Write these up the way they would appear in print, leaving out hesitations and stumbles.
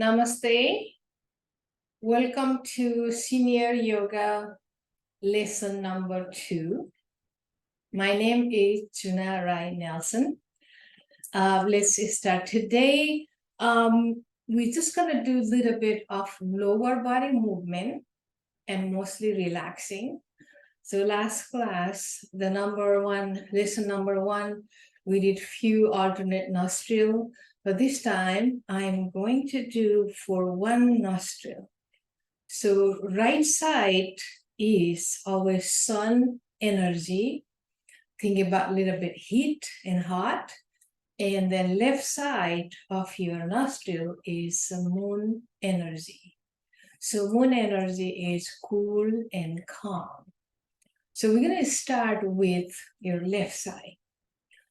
Namaste. Welcome to Senior Yoga lesson number 2. My name is Chuna Rai-nelson. Let's start today. We're just going to do a little bit of lower body movement and mostly relaxing. So last class, lesson number 1, we did few alternate nostril. But this time, I'm going to do for one nostril. So right side is our sun energy. Think about a little bit heat and hot. And then left side of your nostril is moon energy. So moon energy is cool and calm. So we're going to start with your left side.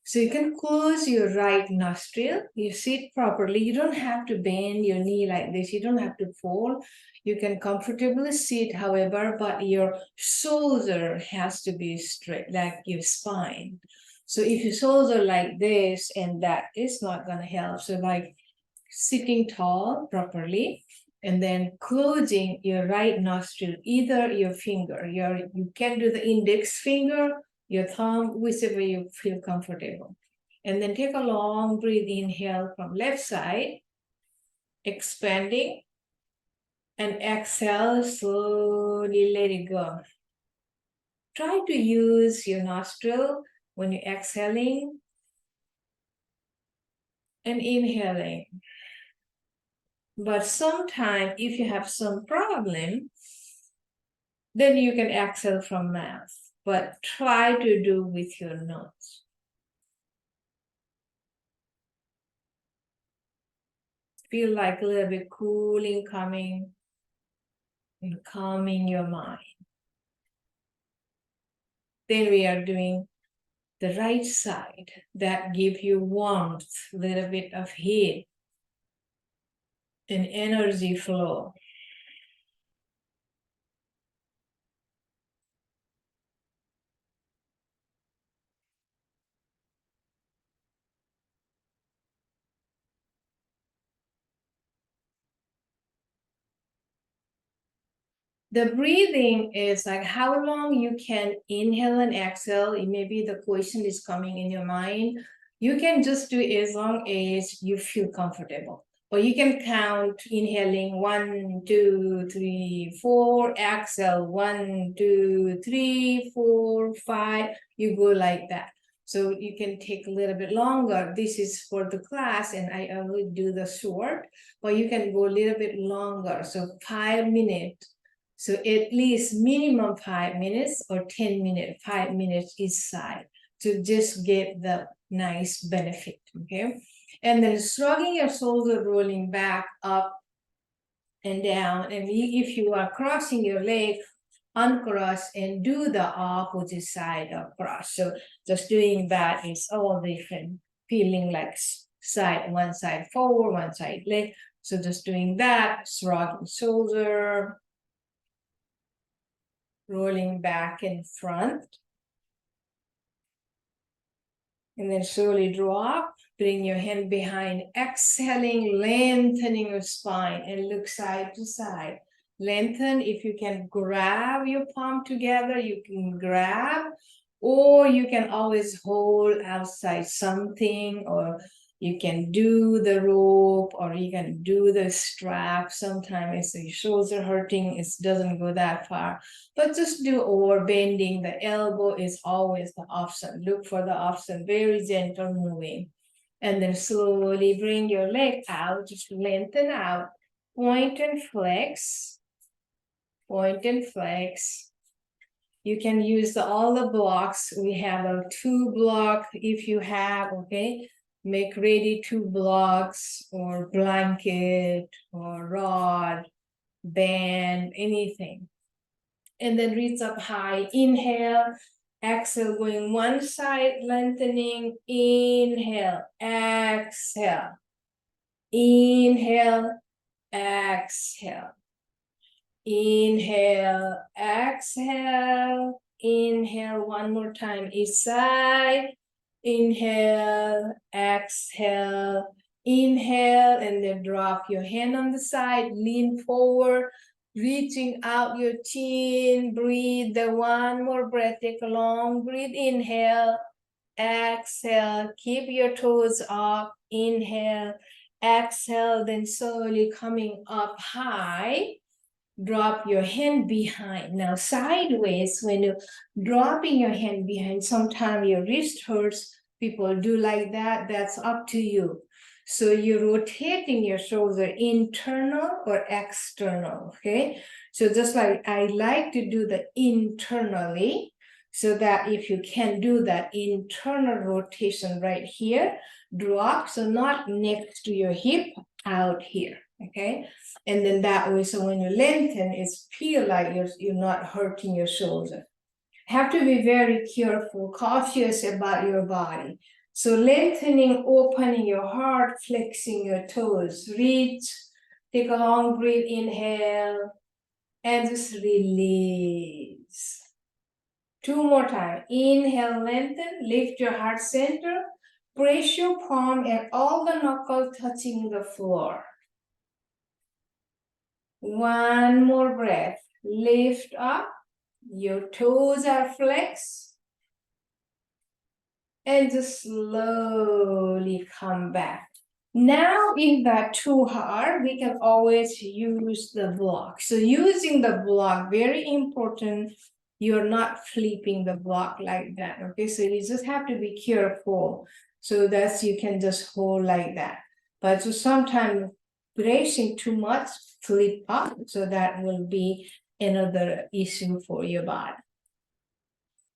So you can close your right nostril. You sit properly. You don't have to bend your knee like this. You don't have to fold. You can comfortably sit, however, but your shoulder has to be straight, like your spine. So if you shoulder like this, and that is not going to help. So like sitting tall properly, and then closing your right nostril, either your finger, you can do the index finger, your thumb, whichever you feel comfortable. And then take a long breath, inhale from left side, expanding, and exhale, slowly let it go. Try to use your nostril when you're exhaling and inhaling. But sometimes if you have some problem, then you can exhale from mouth. But try to do with your nose. Feel like a little bit cooling coming and calming your mind. Then we are doing the right side that give you warmth, a little bit of heat and energy flow. The breathing is like how long you can inhale and exhale. Maybe the question is coming in your mind. You can just do as long as you feel comfortable. Or you can count inhaling 1, 2, 3, 4, exhale 1, 2, 3, 4, 5. You go like that. So you can take a little bit longer. This is for the class, and I only do the short, but you can go a little bit longer. So 5 minutes. So at least minimum 5 minutes or 10 minutes, 5 minutes each side to just get the nice benefit, okay? And then shrugging your shoulder, rolling back, up and down. And if you are crossing your leg, uncross and do the opposite side of cross. So just doing that is all different, feeling like one side forward, one side left. So just doing that, shrugging shoulder, rolling back and front. And then slowly drop, bring your hand behind, exhaling, lengthening your spine and look side to side. Lengthen. If you can grab your palm together, you can grab, or you can always hold outside something, or you can do the rope, or you can do the strap. Sometimes if your shoulders are hurting, it doesn't go that far. But just do over bending. The elbow is always the option. Look for the option, very gentle moving. And then slowly bring your leg out, just lengthen out. Point and flex. Point and flex. You can use all the blocks. We have a 2 block if you have, okay? Make ready 2 blocks or blanket or rod, band, anything. And then reach up high, inhale, exhale, going one side, lengthening, inhale, exhale, inhale, exhale, inhale, exhale, inhale, one more time, each side, inhale, exhale, Inhale and then drop your hand on the side, lean forward, reaching out your chin, breathe. The one more breath, take a long breath, inhale, exhale, keep your toes up, inhale, exhale, then slowly coming up high, drop your hand behind. Now sideways, when you're dropping your hand behind, sometimes your wrist hurts, people do like that, that's up to you. So you're rotating your shoulder internal or external, okay? So just like I like to do the internally, so that if you can do that internal rotation right here, drop, so not next to your hip, out here, okay? And then that way, so when you lengthen, it's feel like you're not hurting your shoulder. Have to be very careful, cautious about your body. So lengthening, opening your heart, flexing your toes, reach, take a long breath, inhale, and just release. 2 more times. Inhale, lengthen, lift your heart center, press your palm and all the knuckles touching the floor. 1 more breath. Lift up. Your toes are flexed. And just slowly come back. Now, if that's too hard, we can always use the block. So using the block, very important. You're not flipping the block like that, okay? So you just have to be careful so that you can just hold like that. But so sometimes bracing too much, flip up, so that will be another issue for your body.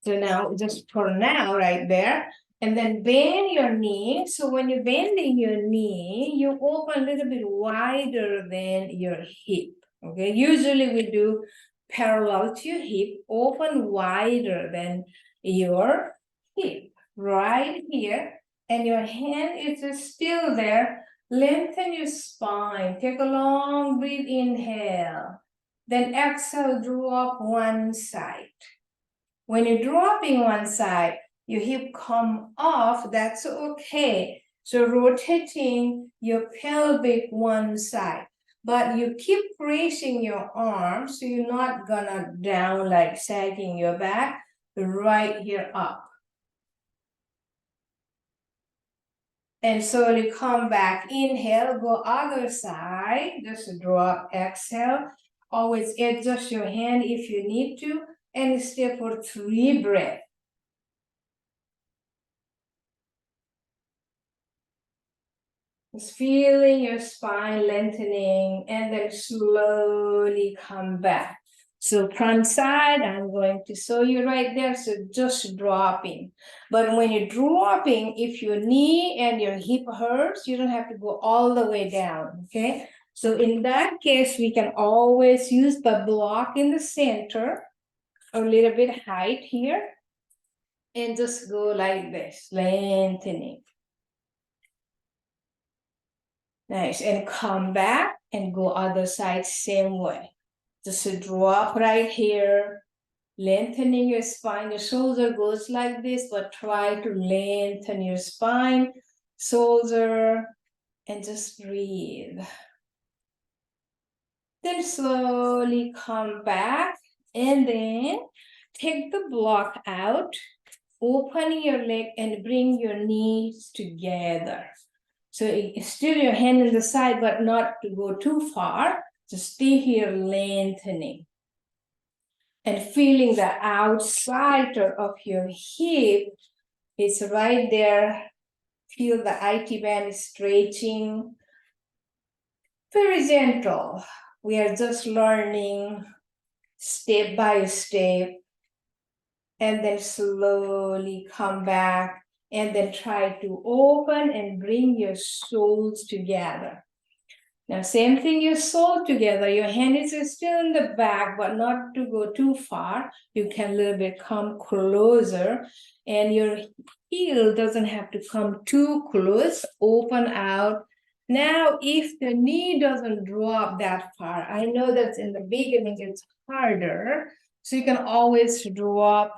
So now, just for now, right there, and then bend your knee. So when you're bending your knee, you open a little bit wider than your hip, okay? Usually we do parallel to your hip, open wider than your hip, right here. And your hand is just still there. Lengthen your spine. Take a long breath, inhale. Then exhale, drop one side. When you're dropping one side, your hip come off, that's okay. So rotating your pelvic one side. But you keep raising your arms, so you're not gonna down like sagging your back, right here up. And slowly come back, inhale, go other side, just drop, exhale. Always adjust your hand if you need to, and stay for 3 breaths. Just feeling your spine lengthening, and then slowly come back. So front side, I'm going to show you right there, so just dropping. But when you're dropping, if your knee and your hip hurts, you don't have to go all the way down, okay? So in that case, we can always use the block in the center, a little bit height here, and just go like this, lengthening. Nice, and come back and go other side same way. Just a drop right here, lengthening your spine. Your shoulder goes like this, but try to lengthen your spine, shoulder, and just breathe. Then slowly come back, and then take the block out, open your leg and bring your knees together. So still your hand in the side, but not to go too far. Just stay here lengthening. And feeling the outside of your hip, it's right there. Feel the IT band stretching. Very gentle. We are just learning step by step. And then slowly come back. And then try to open and bring your soles together. Now, same thing, your soul together. Your hand is still in the back, but not to go too far. You can a little bit come closer. And your heel doesn't have to come too close. Open out. Now, if the knee doesn't drop that far, I know that in the beginning it's harder. So you can always drop.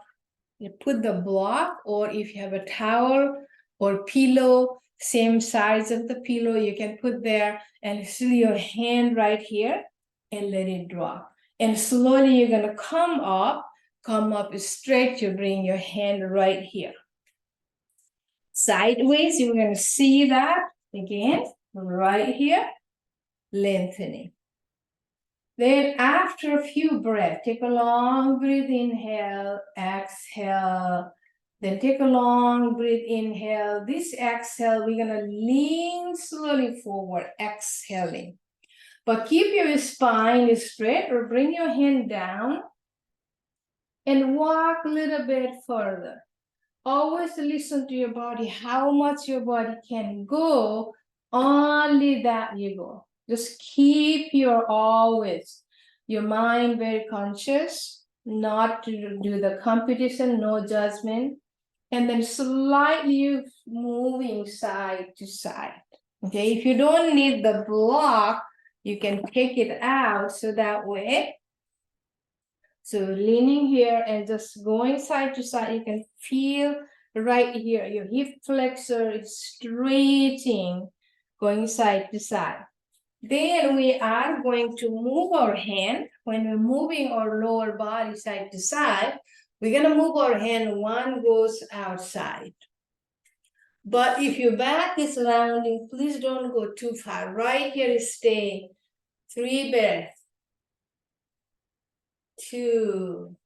You put the block, or if you have a towel or pillow, same size of the pillow you can put there, and still your hand right here and let it drop. And slowly you're going to come up straight. You bring your hand right here. Sideways, you're going to see that again, right here, lengthening. Then after a few breaths, take a long breath, inhale, exhale. Then take a long breath, inhale. This exhale, we're gonna lean slowly forward, exhaling. But keep your spine straight or bring your hand down and walk a little bit further. Always listen to your body, how much your body can go, only that you go. Just keep your mind very conscious, not to do the competition, no judgment, and then slightly moving side to side. Okay, if you don't need the block, you can take it out so that way. So leaning here and just going side to side, you can feel right here, your hip flexor is stretching, going side to side. Then we are going to move our hand. When we're moving our lower body side to side, we're going to move our hand, one goes outside. But if your back is rounding, please don't go too far. Right here, stay. 3 breaths. 2,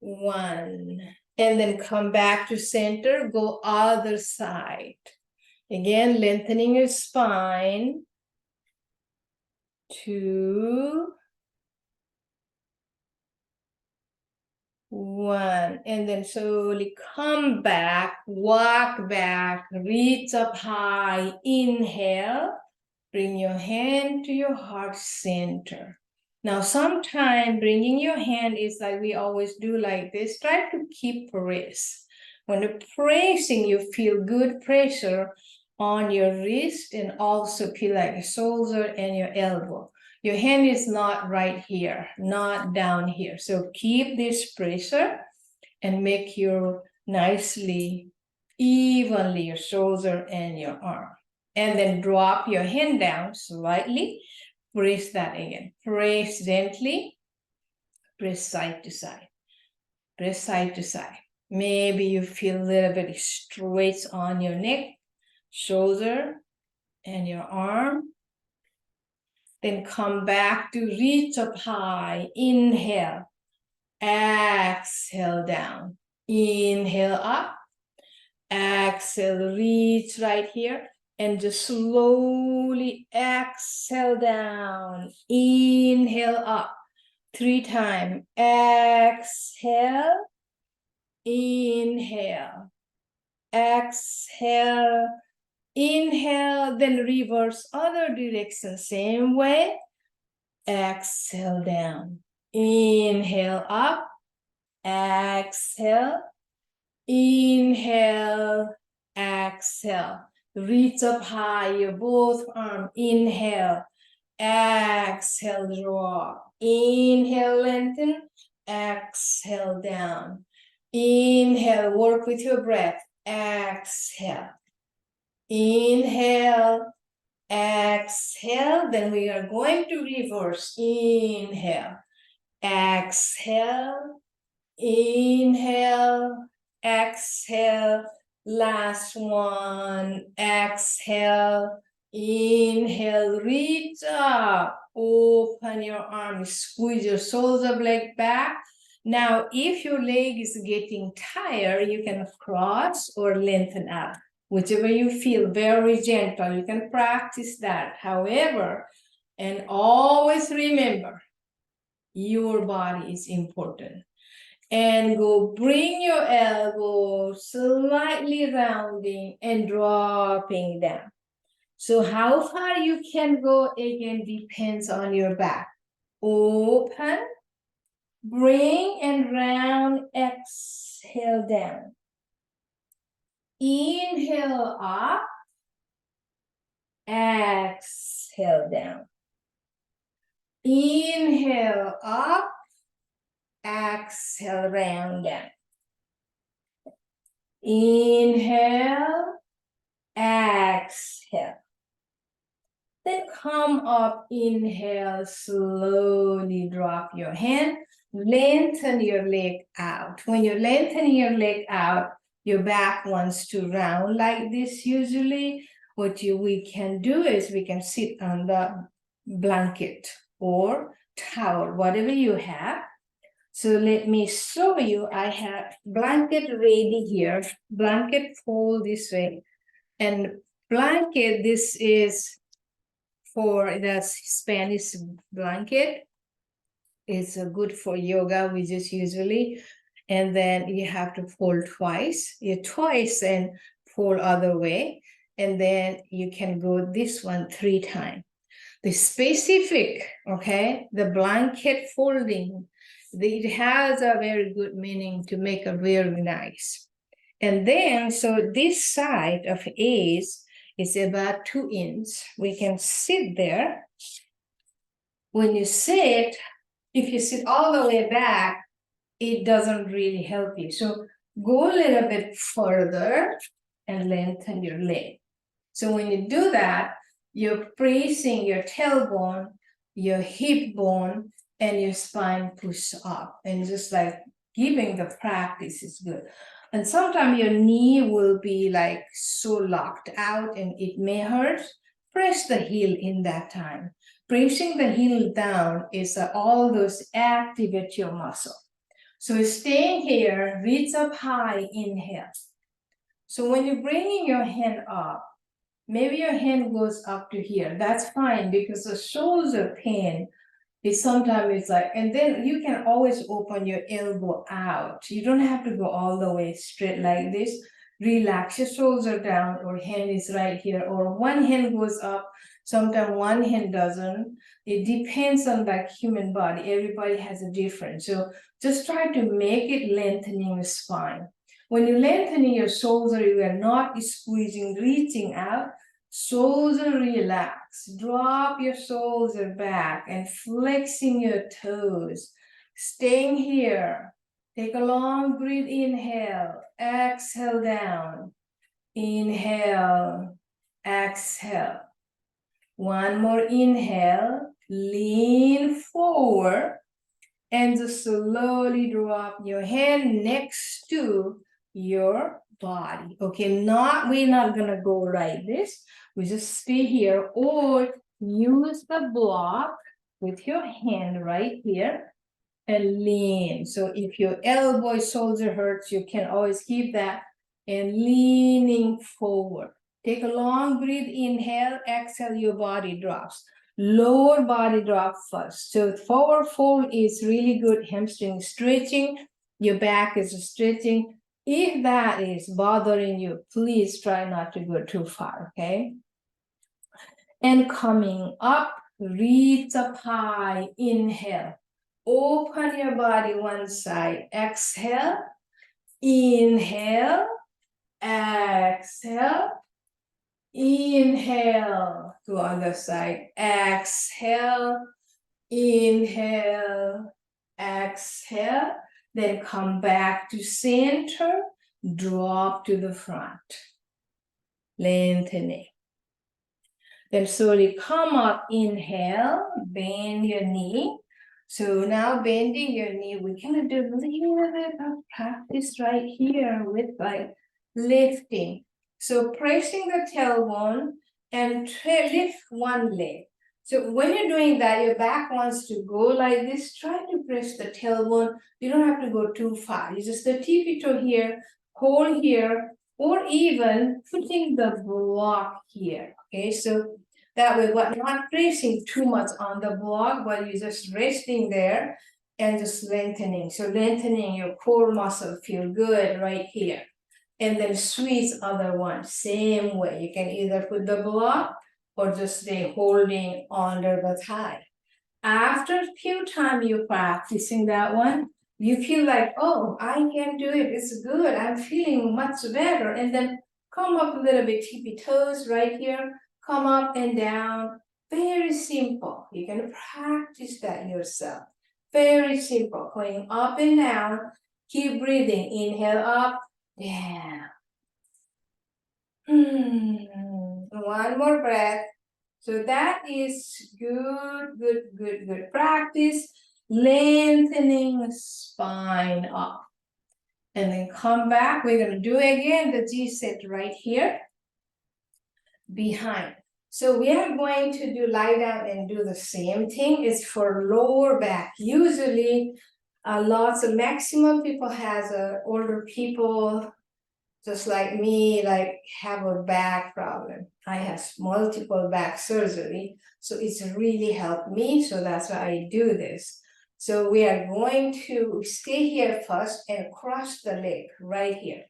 1. And then come back to center, go other side. Again, lengthening your spine. 2, 1. And then slowly come back, walk back, reach up high, inhale. Bring your hand to your heart center. Now, sometime bringing your hand is like we always do like this. Try to keep press. When you're pressing, you feel good pressure on your wrist and also feel like your shoulder and your elbow. Your hand is not right here, not down here. So keep this pressure and make your nicely, evenly your shoulder and your arm. And then drop your hand down slightly. Press that again. Press gently. Press side to side. Press side to side. Maybe you feel a little bit stretch on your neck, shoulder, and your arm. Then come back to reach up high. Inhale. Exhale down. Inhale up. Exhale. Reach right here. And just slowly exhale down. Inhale up. 3 times. Exhale. Inhale. Exhale. Inhale. Then reverse other direction. Same way. Exhale down. Inhale up. Exhale. Inhale. Exhale. Reach up high, your both arms. Inhale. Exhale, drop. Inhale, lengthen. Exhale, down. Inhale, work with your breath. Exhale. Inhale. Exhale. Then we are going to reverse. Inhale. Exhale. Inhale. Exhale. Last one. Exhale. Inhale. Reach up. Open your arms. Squeeze your shoulder blade back. Now, if your leg is getting tired, you can cross or lengthen out. Whichever you feel, very gentle. You can practice that. However, and always remember, your body is important. And go bring your elbow slightly rounding and dropping down. So how far you can go again depends on your back. Open, bring and round, exhale down. Inhale up, exhale down. Inhale up, exhale round down. Inhale, exhale. Then come up, inhale, slowly drop your hand, lengthen your leg out. When you lengthen your leg out, your back wants to round like this usually. What we can do is we can sit on the blanket or towel, whatever you have. So let me show you. I have blanket ready here, blanket fold this way. And blanket, this is for the Spanish blanket. It's good for yoga, we just usually, and then you have to fold twice. You twice and fold other way, and then you can go this one 3 times. The specific, okay, the blanket folding, it has a very good meaning to make it very nice. And then, so this side of A's is about 2 inches. We can sit there. When you sit, if you sit all the way back, it doesn't really help you. So go a little bit further and lengthen your leg. So when you do that, you're bracing your tailbone, your hip bone, and your spine push up. And just like giving the practice is good. And sometimes your knee will be like so locked out and it may hurt. Press the heel in that time. Pressing the heel down is all those activate your muscle. So staying here, reach up high, inhale. So when you're bringing your hand up, maybe your hand goes up to here. That's fine because the shoulder pain is sometimes it's like, and then you can always open your elbow out. You don't have to go all the way straight like this. Relax your shoulder down, or hand is right here, or one hand goes up, sometimes one hand doesn't. It depends on the human body. Everybody has a different. So just try to make it lengthening the spine. When you lengthen your shoulder, you are not squeezing, reaching out. Shoulder relax. Drop your shoulder back and flexing your toes. Staying here. Take a long breath, inhale, exhale down. Inhale, exhale. One more inhale, lean forward, and just slowly drop your hand next to your body. Okay, we're not gonna go like this. We just stay here, or use the block with your hand right here and lean. So if your elbow, shoulder hurts, you can always keep that and leaning forward. Take a long breath, inhale, exhale, your body drops. Lower body drop first. So forward fold is really good hamstring stretching. Your back is stretching. If that is bothering you, please try not to go too far, okay? And coming up, reach up high, inhale. Open your body one side, exhale, inhale, exhale, inhale, to other side, exhale, inhale, exhale, then come back to center, drop to the front, lengthening. Then slowly come up, inhale, bend your knee. So now bending your knee, we're gonna do a little bit of practice right here with like lifting. So pressing the tailbone and lift one leg. So when you're doing that, your back wants to go like this. Try to press the tailbone. You don't have to go too far. You just the tippy toe here, hold here, or even putting the block here. Okay, so that way, but not pressing too much on the block, but you're just resting there and just lengthening. So lengthening your core muscle, feel good right here. And then squeeze other one, same way. You can either put the block or just stay holding under the thigh. After a few times you're practicing that one, you feel like, oh, I can do it, it's good, I'm feeling much better. And then come up a little bit, tippy toes right here, come up and down. Very simple. You can practice that yourself. Very simple, going up and down. Keep breathing. Inhale up, down. One more breath. So that is good, good, good, good practice. Lengthening spine up. And then come back. We're going to do again the G-set right here behind. So we are going to do lie down and do the same thing. It's for lower back. Usually, lots of maximum people has older people just like me, like have a back problem. I have multiple back surgery, so it's really helped me. So that's why I do this. So we are going to stay here first and cross the leg right here.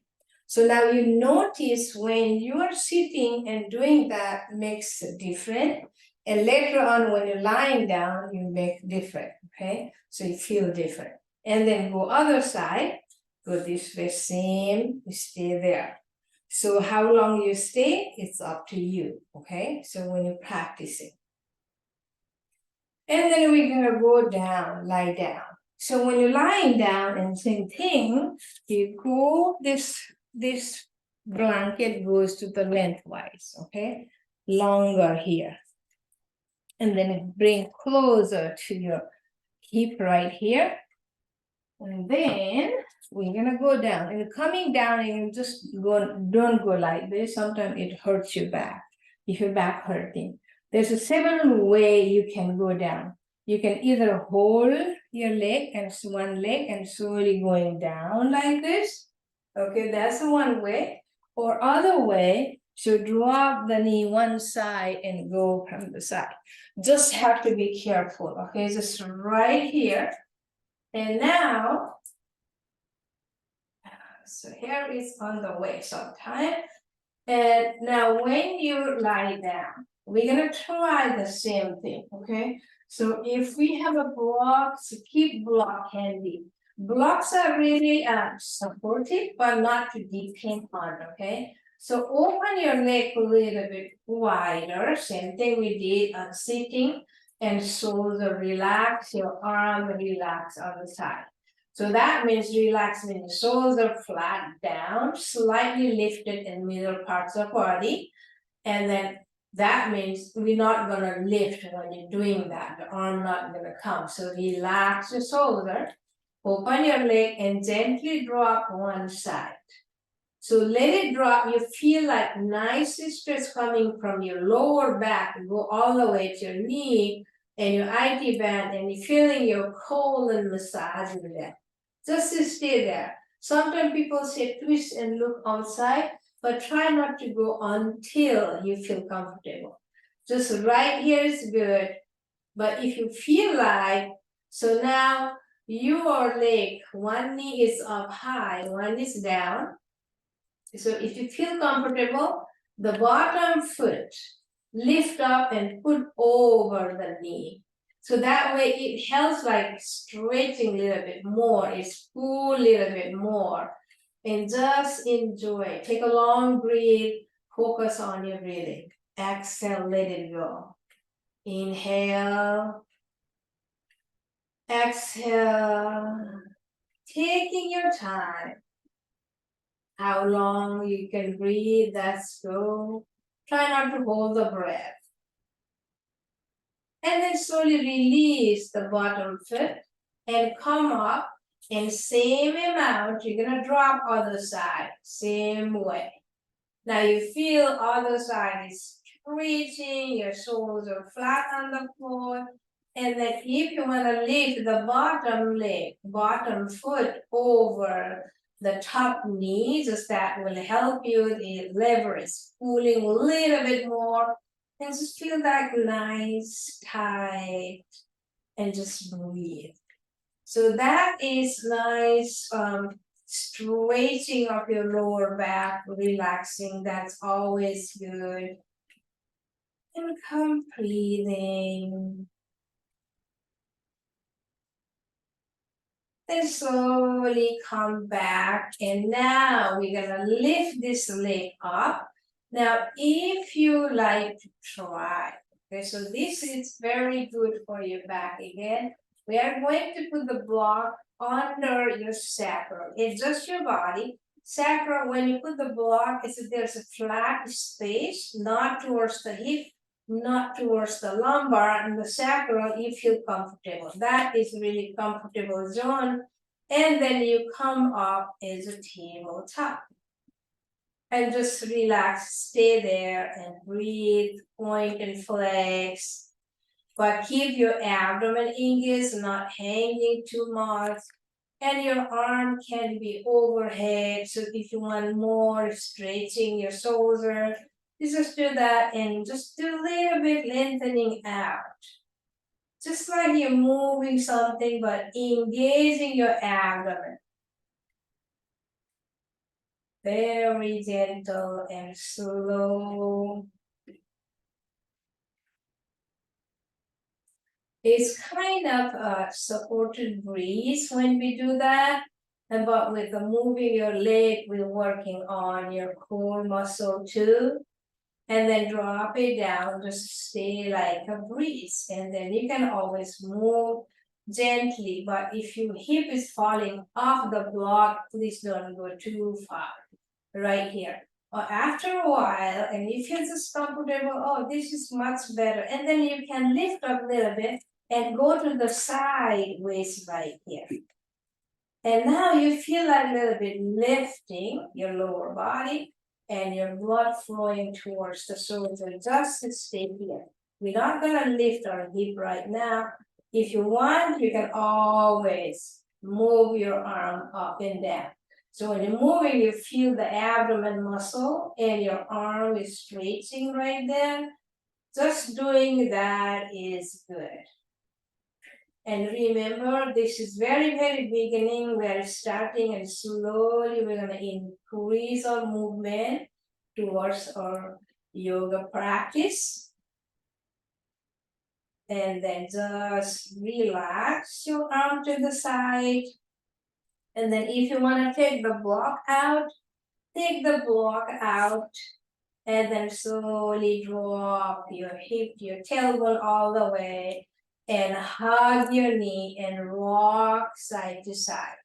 So now you notice when you are sitting and doing that makes a difference. And later on, when you're lying down, you make different, okay? So you feel different. And then go other side, go this way, same, you stay there. So how long you stay, it's up to you, okay? So when you're practicing. And then we're gonna go down, lie down. So when you're lying down and same thing, you go this blanket goes to the lengthwise, okay? Longer here. And then it bring closer to your hip right here. And then we're gonna go down. And coming down, and just don't go like this. Sometimes it hurts your back, if your back hurting. There's a several way you can go down. You can either hold your leg and one leg and slowly going down like this. Okay, that's one way. Or other way, so drop the knee one side and go from the side. Just have to be careful, okay? Just right here. And now, so here is on the way sometime. And now when you lie down, we're gonna try the same thing, okay? So if we have a block, so keep block handy. Blocks are really supportive, but not to depend on, okay? So open your leg a little bit wider, same thing we did on sitting, and shoulder relax, your arm relax on the side. So that means relaxing the shoulder flat down, slightly lifted in middle parts of body. And then that means we're not gonna lift when you're doing that. The arm not gonna come. So relax your shoulder, open your leg and gently drop one side. So let it drop. You feel like nice stretch coming from your lower back, go all the way to your knee and your IT band, and you're feeling your colon massaging there. Just stay there. Sometimes people say twist and look outside, but try not to go until you feel comfortable. Just right here is good. But if you feel like, so now your leg, one knee is up high, one is down. So if you feel comfortable, the bottom foot lift up and put over the knee. So that way it helps like stretching a little bit more, it's pull a little bit more. And just enjoy. Take a long breath, focus on your breathing. Exhale, let it go. Inhale. Exhale. Taking your time. How long you can breathe, that's go. Try not to hold the breath. And then slowly release the bottom foot and come up, and same amount, you're gonna drop other side, same way. Now you feel other side is stretching, your shoulders are flat on the floor. And then if you wanna lift the bottom leg, bottom foot over the top knee, just that will help you, the leverage, pulling a little bit more, and just feel that nice, tight, and just breathe. So that is nice stretching of your lower back, relaxing, that's always good. And come breathing. Then slowly come back, and now we're gonna lift this leg up. Now, if you like to try, okay, so this is very good for your back again. We are going to put the block under your sacrum. It's just your body, Sacral, when you put the block, it's there's a flat space, not towards the hip, not towards the lumbar, and the sacral, you feel comfortable. That is really comfortable zone. And then you come up as a tabletop. And just relax, stay there and breathe, point and flex. But keep your abdomen engaged, not hanging too much. And your arm can be overhead. So if you want more stretching your shoulder, you just do that and just do a little bit lengthening out. Just like you're moving something, but engaging your abdomen. Very gentle and slow. It's kind of a supported breeze when we do that. But with the moving your leg, we're working on your core muscle too. And then drop it down, just stay like a breeze. And then you can always move gently. But if your hip is falling off the block, please don't go too far. Right here. Or after a while, and if you're just comfortable, oh, this is much better. And then you can lift up a little bit and go to the sideways right here. And now you feel like a little bit lifting your lower body and your blood flowing towards the shoulder. Just stay here. We're not going to lift our hip right now. If you want, you can always move your arm up and down. So when you're moving, you feel the abdomen muscle and your arm is stretching right there. Just doing that is good. And remember, this is very, very beginning. We're starting and slowly we're gonna increase our movement towards our yoga practice. And then just relax your arm to the side. And then if you wanna take the block out, take the block out. And then slowly drop your hip, your tailbone all the way. And hug your knee and rock side to side.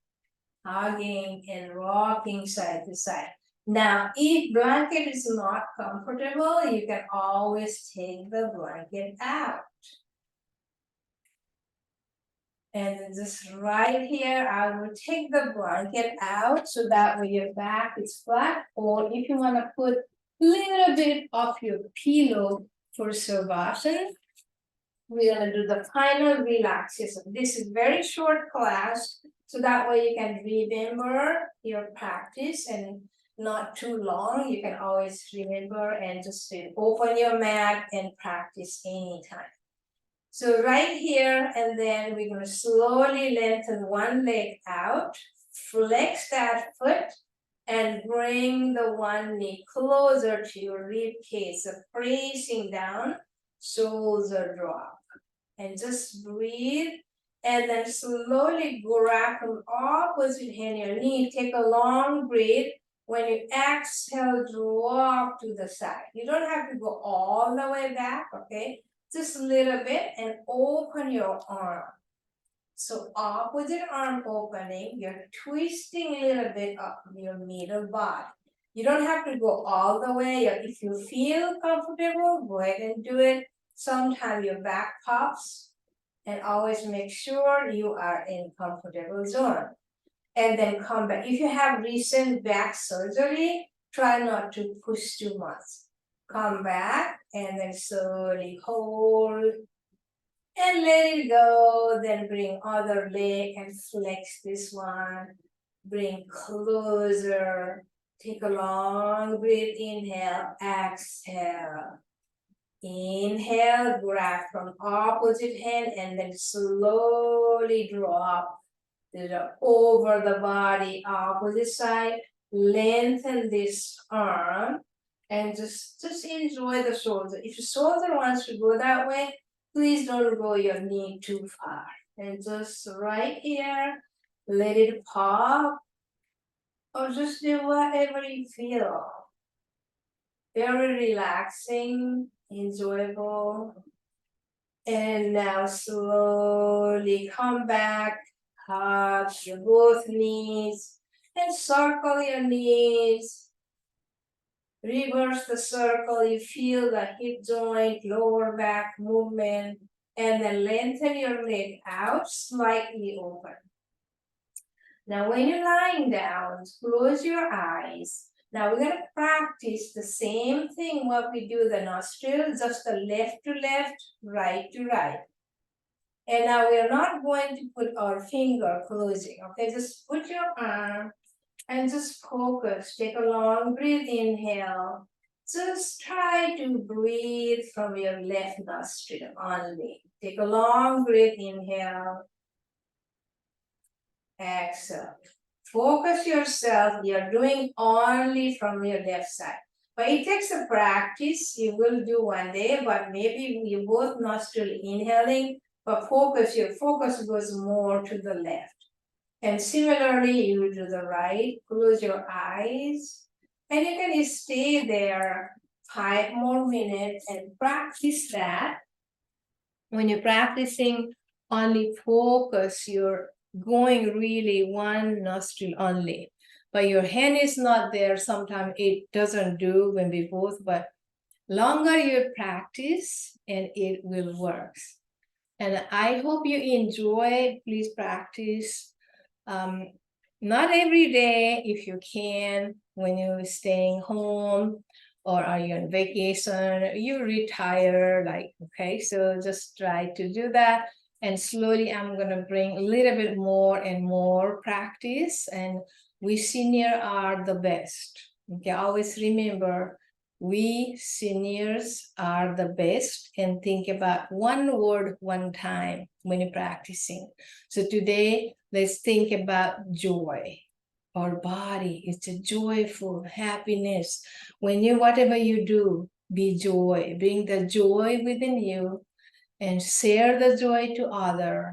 Hugging and rocking side to side. Now, if blanket is not comfortable, you can always take the blanket out. And just right here, I will take the blanket out so that way your back is flat. Or if you want to put a little bit of your pillow for Savasana, we're going to do the final relaxation. This is very short class, so that way you can remember your practice and not too long. You can always remember and just open your mat and practice anytime. So right here, and then we're going to slowly lengthen one leg out, flex that foot, and bring the one knee closer to your rib cage, so pressing down, shoulder drop. And just breathe, and then slowly grab from opposite hand your knee. Take a long breath. When you exhale, drop to the side. You don't have to go all the way back, okay? Just a little bit and open your arm. So opposite arm opening, you're twisting a little bit up your middle body. You don't have to go all the way. If you feel comfortable, go ahead and do it. Sometimes your back pops, and always make sure you are in comfortable zone. And then come back. If you have recent back surgery, try not to push too much. Come back and then slowly hold and let it go. Then bring other leg and flex this one. Bring closer. Take a long breath. Inhale, exhale. Inhale, grab from opposite hand and then slowly drop over the body, opposite side. Lengthen this arm and just enjoy the shoulder. If your shoulder wants to go that way, please don't go your knee too far. And just right here, let it pop, or just do whatever you feel. Very relaxing, enjoyable. And now slowly come back, hug your both knees, And circle your knees. Reverse the circle. You feel the hip joint, lower back movement, and then lengthen your leg out, slightly open. Now, when you're lying down, close your eyes. Now, we're going to practice the same thing what we do the nostrils, just the left to left, right to right. And now we're not going to put our finger closing, okay? Just put your arm and just focus. Take a long breath, inhale. Just try to breathe from your left nostril only. Take a long breath, inhale. Exhale. Focus yourself. You're doing only from your left side. But it takes a practice. You will do one day, but maybe you both nostril inhaling, but your focus goes more to the left. And similarly, you do the right. Close your eyes. And you can stay there 5 more minutes and practice that. When you're practicing, only focus, you're going really one nostril only. But your hand is not there. Sometimes it doesn't do when we both, but longer you practice and it will work. And I hope you enjoy. Please practice. Not every day, if you can, when you're staying home or are you on vacation, you retire, like, okay, so just try to do that. And slowly I'm gonna bring a little bit more and more practice, and we senior are the best. Okay, always remember, we seniors are the best, and think about one word one time when you're practicing. So today, let's think about joy. Our body is a joyful happiness. When you, whatever you do, be joy. Bring the joy within you and share the joy to others.